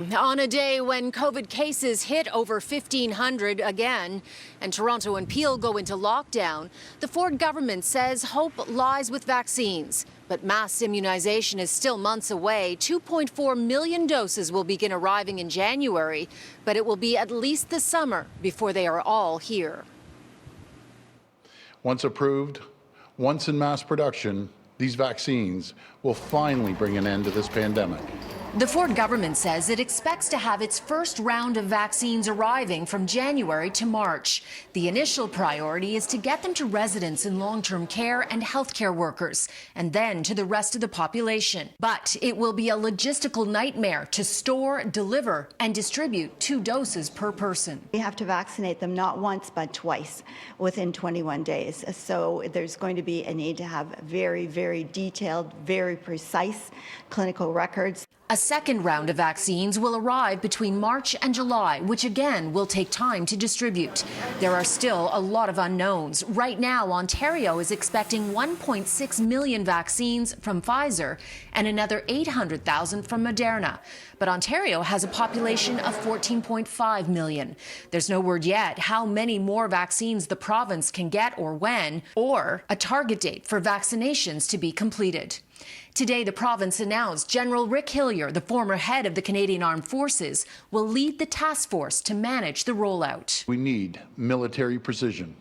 On a day when COVID cases hit over 1,500 again and Toronto and Peel go into lockdown, the Ford government says hope lies with vaccines. But mass immunization is still months away. 2.4 million doses will begin arriving in January, but it will be at least the summer before they are all here. Once approved, once in mass production, these vaccines will finally bring an end to this pandemic. The Ford government says it expects to have its first round of vaccines arriving from January to March. The initial priority is to get them to residents in long-term care and healthcare workers, and then to the rest of the population. But it will be a logistical nightmare to store, deliver, and distribute 2 doses per person. We have to vaccinate them not once but twice within 21 days. So there's going to be a need to have very, very detailed, very precise clinical records. A second round of vaccines will arrive between March and July, which again will take time to distribute. There are still a lot of unknowns. Right now, Ontario is expecting 1.6 million vaccines from Pfizer and another 800,000 from Moderna. But Ontario has a population of 14.5 million. There's no word yet how many more vaccines the province can get or when, or a target date for vaccinations to be completed. Today, the province announced General Rick Hillier, the former head of the Canadian Armed Forces, will lead the task force to manage the rollout. We need military precision.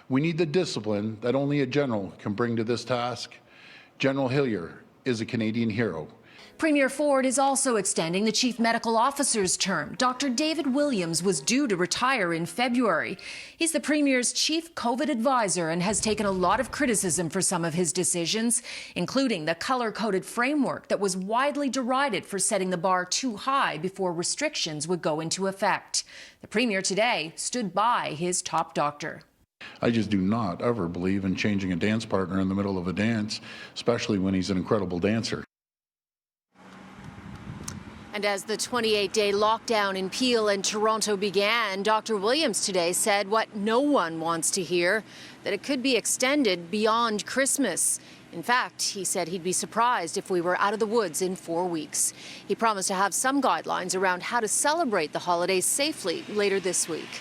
We need the discipline that only a general can bring to this task. General Hillier is a Canadian hero. Premier Ford is also extending the chief medical officer's term. Dr. David Williams was due to retire in February. He's the Premier's chief COVID advisor and has taken a lot of criticism for some of his decisions, including the color-coded framework that was widely derided for setting the bar too high before restrictions would go into effect. The Premier today stood by his top doctor. I just do not ever believe in changing a dance partner in the middle of a dance, especially when he's an incredible dancer. And as the 28-day lockdown in Peel and Toronto began, Dr. Williams today said what no one wants to hear, that it could be extended beyond Christmas. In fact, he said he'd be surprised if we were out of the woods in 4 weeks. He promised to have some guidelines around how to celebrate the holidays safely later this week.